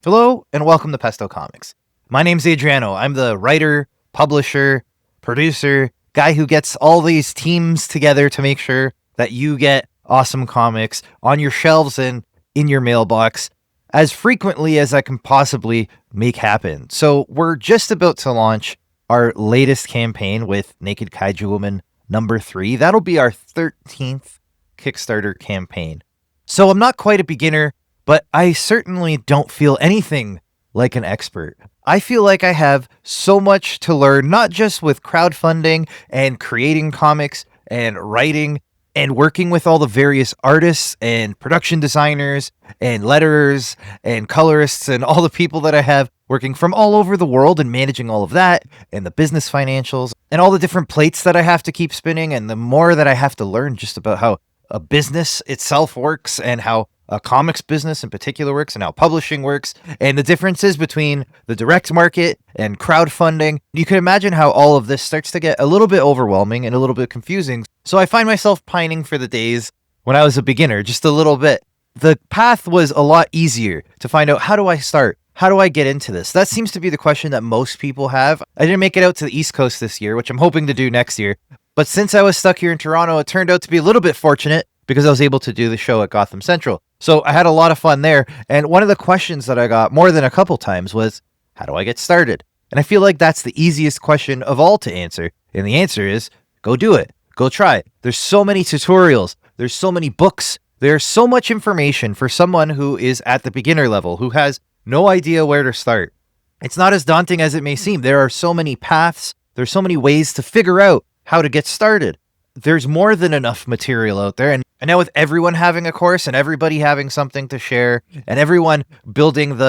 Hello, and welcome to Pesto Comics. My name's Adriano. I'm the writer, publisher, producer, guy who gets all these teams together to make sure that you get awesome comics on your shelves and in your mailbox as frequently as I can possibly make happen. So we're just about to launch our latest campaign with Naked Kaiju Woman number 3. That'll be our 13th Kickstarter campaign. So I'm not quite a beginner, but I certainly don't feel anything like an expert. I feel like I have so much to learn, not just with crowdfunding and creating comics and writing and working with all the various artists and production designers and letterers and colorists and all the people that I have working from all over the world and managing all of that and the business financials and all the different plates that I have to keep spinning, and the more that I have to learn just about how a business itself works and how a comics business in particular works and how publishing works and the differences between the direct market and crowdfunding. You can imagine how all of this starts to get a little bit overwhelming and a little bit confusing. So I find myself pining for the days when I was a beginner, just a little bit. The path was a lot easier to find out, how do I start? How do I get into this? That seems to be the question that most people have. I didn't make it out to the East Coast this year, which I'm hoping to do next year. But since I was stuck here in Toronto, it turned out to be a little bit fortunate because I was able to do the show at Gotham Central. So I had a lot of fun there. And one of the questions that I got more than a couple times was, how do I get started? And I feel like that's the easiest question of all to answer. And the answer is, go do it. Go try it. There's so many tutorials. There's so many books. There's so much information for someone who is at the beginner level, who has no idea where to start. It's not as daunting as it may seem. There are so many paths. There's so many ways to figure out how to get started. There's more than enough material out there. And now with everyone having a course and everybody having something to share and everyone building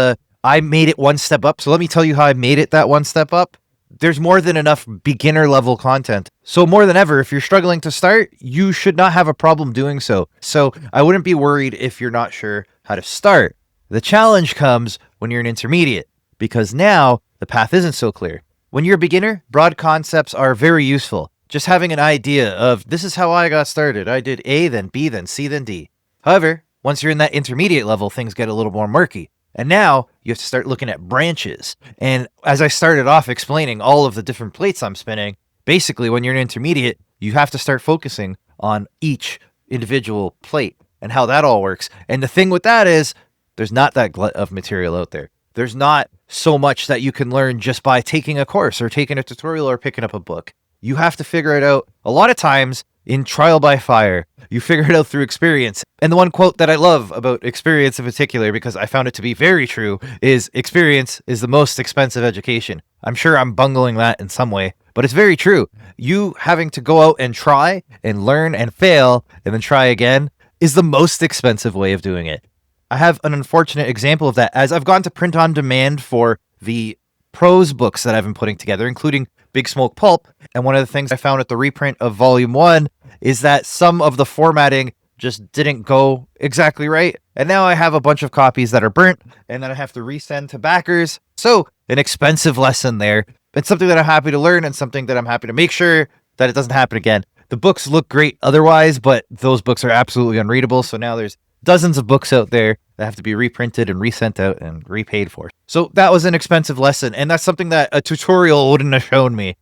I made it one step up. So let me tell you how I made it that one step up. There's more than enough beginner level content. So more than ever, if you're struggling to start, you should not have a problem doing so. So I wouldn't be worried if you're not sure how to start. The challenge comes when you're an intermediate, because now the path isn't so clear. When you're a beginner, broad concepts are very useful. Just having an idea of, this is how I got started. I did A, then B, then C, then D. However, once you're in that intermediate level, things get a little more murky. And now you have to start looking at branches. And as I started off explaining all of the different plates I'm spinning, basically when you're an intermediate, you have to start focusing on each individual plate and how that all works. And the thing with that is, there's not that glut of material out there. There's not so much that you can learn just by taking a course or taking a tutorial or picking up a book. You have to figure it out a lot of times in trial by fire. You figure it out through experience. And the one quote that I love about experience in particular, because I found it to be very true, is experience is the most expensive education. I'm sure I'm bungling that in some way, but it's very true. You having to go out and try and learn and fail and then try again is the most expensive way of doing it. I have an unfortunate example of that as I've gone to print on demand for the prose books that I've been putting together, including Big Smoke Pulp. And one of the things I found at the reprint of Volume 1 is that some of the formatting just didn't go exactly right. And now I have a bunch of copies that are burnt and that I have to resend to backers. So an expensive lesson there. It's something that I'm happy to learn and something that I'm happy to make sure that it doesn't happen again. The books look great otherwise, but those books are absolutely unreadable. So now there's dozens of books out there that have to be reprinted and resent out and repaid for. So that was an expensive lesson. And that's something that a tutorial wouldn't have shown me.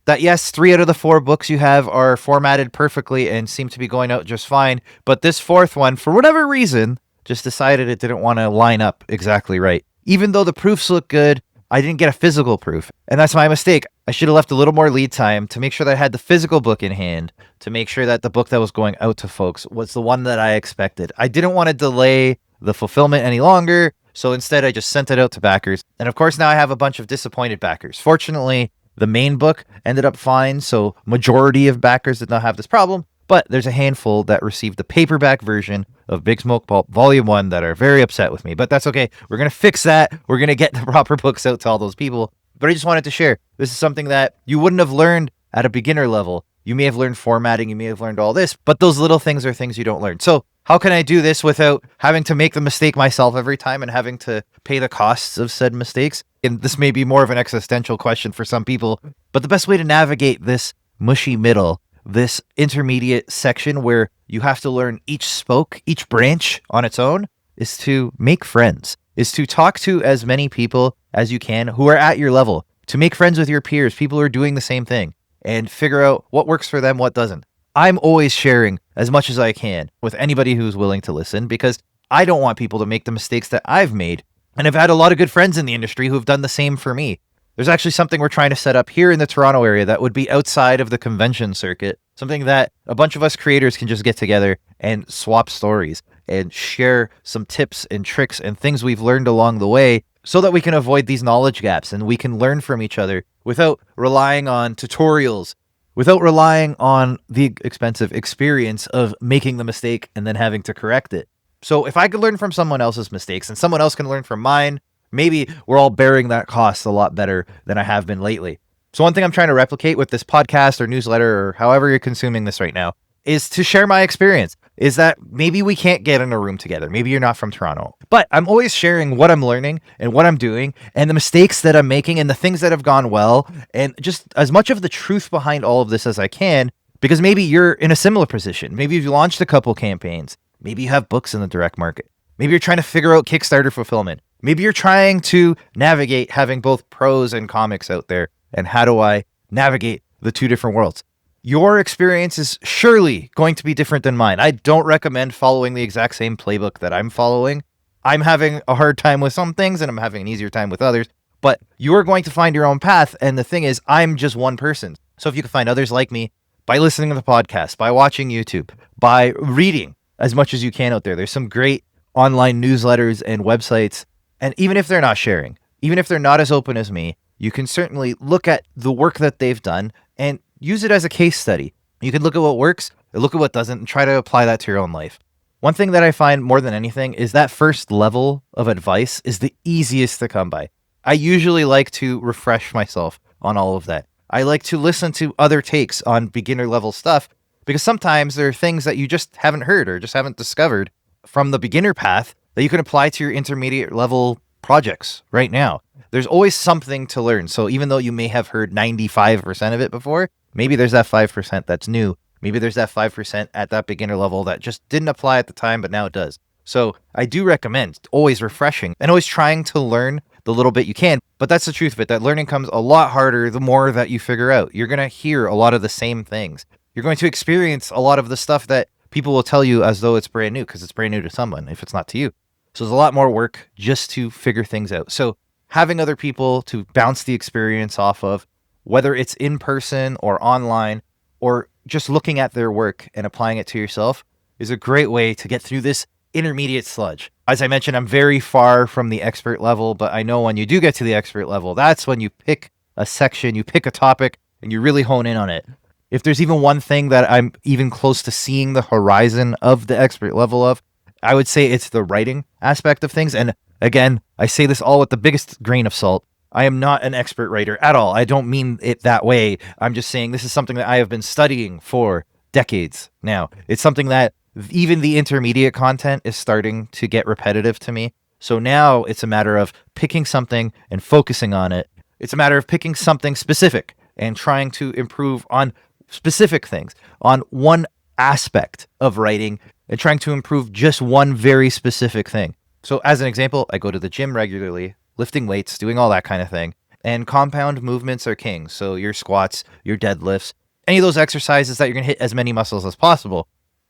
That yes, 3 out of the 4 books you have are formatted perfectly and seem to be going out just fine. But this 4th one, for whatever reason, just decided it didn't want to line up exactly right. Even though the proofs look good, I didn't get a physical proof. And that's my mistake. I should have left a little more lead time to make sure that I had the physical book in hand, to make sure that the book that was going out to folks was the one that I expected. I didn't want to delay the fulfillment any longer, so instead I just sent it out to backers. And of course now I have a bunch of disappointed backers. Fortunately, the main book ended up fine, so majority of backers did not have this problem, but there's a handful that received the paperback version of Big Smoke Pulp Volume 1 that are very upset with me. But that's okay. We're going to fix that. We're going to get the proper books out to all those people. But I just wanted to share. This is something that you wouldn't have learned at a beginner level. You may have learned formatting. You may have learned all this. But those little things are things you don't learn. So how can I do this without having to make the mistake myself every time and having to pay the costs of said mistakes? And this may be more of an existential question for some people. But the best way to navigate this mushy middle, this intermediate section where you have to learn each spoke, each branch on its own, is to make friends. is to talk to as many people as you can who are at your level, to make friends with your peers, people who are doing the same thing, and figure out what works for them, what doesn't. I'm always sharing as much as I can with anybody who's willing to listen, because I don't want people to make the mistakes that I've made. And I've had a lot of good friends in the industry who've done the same for me. There's actually something we're trying to set up here in the Toronto area that would be outside of the convention circuit, something that a bunch of us creators can just get together and swap stories and share some tips and tricks and things we've learned along the way, so that we can avoid these knowledge gaps and we can learn from each other without relying on tutorials, without relying on the expensive experience of making the mistake and then having to correct it. So if I could learn from someone else's mistakes and someone else can learn from mine, maybe we're all bearing that cost a lot better than I have been lately. So one thing I'm trying to replicate with this podcast or newsletter or however you're consuming this right now is to share my experience, is that maybe we can't get in a room together. Maybe you're not from Toronto, but I'm always sharing what I'm learning and what I'm doing and the mistakes that I'm making and the things that have gone well, and just as much of the truth behind all of this as I can, because maybe you're in a similar position. Maybe you've launched a couple campaigns. Maybe you have books in the direct market. Maybe you're trying to figure out Kickstarter fulfillment. Maybe you're trying to navigate having both prose and comics out there. And how do I navigate the two different worlds? Your experience is surely going to be different than mine. I don't recommend following the exact same playbook that I'm following. I'm having a hard time with some things and I'm having an easier time with others, but you're going to find your own path. And the thing is, I'm just one person. So if you can find others like me by listening to the podcast, by watching YouTube, by reading as much as you can out there, there's some great online newsletters and websites. And even if they're not sharing, even if they're not as open as me, you can certainly look at the work that they've done and use it as a case study. You can look at what works, look at what doesn't, and try to apply that to your own life. One thing that I find more than anything is that first level of advice is the easiest to come by. I usually like to refresh myself on all of that. I like to listen to other takes on beginner level stuff, because sometimes there are things that you just haven't heard or just haven't discovered from the beginner path that you can apply to your intermediate level projects right now. There's always something to learn. So even though you may have heard 95% of it before, maybe there's that 5% that's new. Maybe there's that 5% at that beginner level that just didn't apply at the time, but now it does. So I do recommend always refreshing and always trying to learn the little bit you can. But that's the truth of it, that learning comes a lot harder the more that you figure out. You're going to hear a lot of the same things. You're going to experience a lot of the stuff that people will tell you as though it's brand new, because it's brand new to someone if it's not to you. So there's a lot more work just to figure things out. So having other people to bounce the experience off of, whether it's in person or online, or just looking at their work and applying it to yourself, is a great way to get through this intermediate sludge. As I mentioned, I'm very far from the expert level, but I know when you do get to the expert level, that's when you pick a section, you pick a topic, and you really hone in on it. If there's even one thing that I'm even close to seeing the horizon of the expert level of, I would say it's the writing aspect of things. And again, I say this all with the biggest grain of salt. I am not an expert writer at all. I don't mean it that way. I'm just saying this is something that I have been studying for decades now. It's something that even the intermediate content is starting to get repetitive to me. So now it's a matter of picking something and focusing on it. It's a matter of picking something specific and trying to improve on specific things, on one aspect of writing, and trying to improve just one very specific thing. So as an example, I go to the gym regularly, lifting weights, doing all that kind of thing. And compound movements are king. So your squats, your deadlifts, any of those exercises that you're going to hit as many muscles as possible.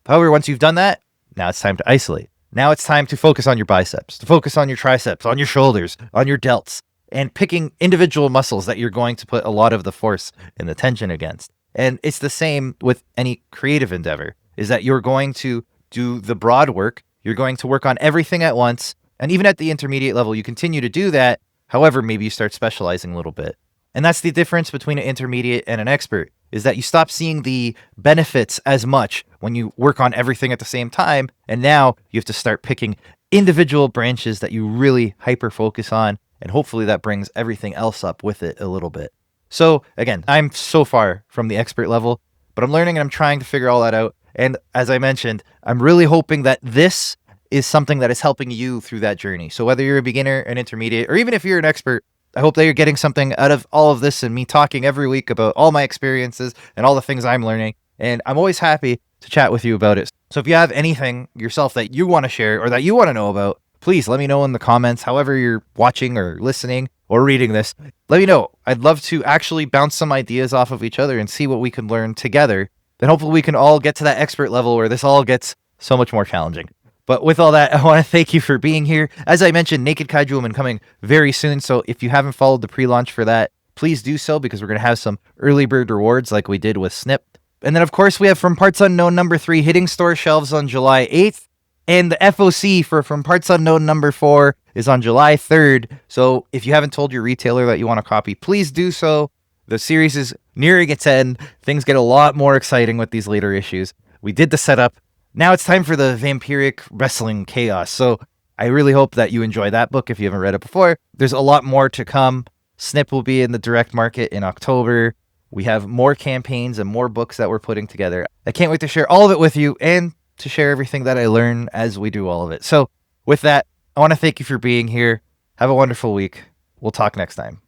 However, once you've done that, now it's time to isolate. Now it's time to focus on your biceps, to focus on your triceps, on your shoulders, on your delts, and picking individual muscles that you're going to put a lot of the force and the tension against. And it's the same with any creative endeavor, is that you're going to do the broad work. You're going to work on everything at once. And even at the intermediate level, you continue to do that. However, maybe you start specializing a little bit. And that's the difference between an intermediate and an expert, is that you stop seeing the benefits as much when you work on everything at the same time. And now you have to start picking individual branches that you really hyper focus on. And hopefully that brings everything else up with it a little bit. So again, I'm so far from the expert level, but I'm learning and I'm trying to figure all that out. And as I mentioned, I'm really hoping that this is something that is helping you through that journey. So whether you're a beginner, an intermediate, or even if you're an expert, I hope that you're getting something out of all of this and me talking every week about all my experiences and all the things I'm learning. And I'm always happy to chat with you about it. So if you have anything yourself that you want to share or that you want to know about, please let me know in the comments, however you're watching or listening or reading this. Let me know. I'd love to actually bounce some ideas off of each other and see what we can learn together. Then hopefully we can all get to that expert level where this all gets so much more challenging. But with all that, I want to thank you for being here. As I mentioned, Naked Kaiju Woman coming very soon. So if you haven't followed the pre-launch for that, please do so, because we're going to have some early bird rewards like we did with SNIP. And then, of course, we have From Parts Unknown #3 hitting store shelves on July 8th. And the FOC for From Parts Unknown #4 is on July 3rd. So if you haven't told your retailer that you want a copy, please do so. The series is nearing its end. Things get a lot more exciting with these later issues. We did the setup. Now it's time for the vampiric wrestling chaos. So I really hope that you enjoy that book if you haven't read it before. There's a lot more to come. SNIP will be in the direct market in October. We have more campaigns and more books that we're putting together. I can't wait to share all of it with you and to share everything that I learn as we do all of it. So with that, I want to thank you for being here. Have a wonderful week. We'll talk next time.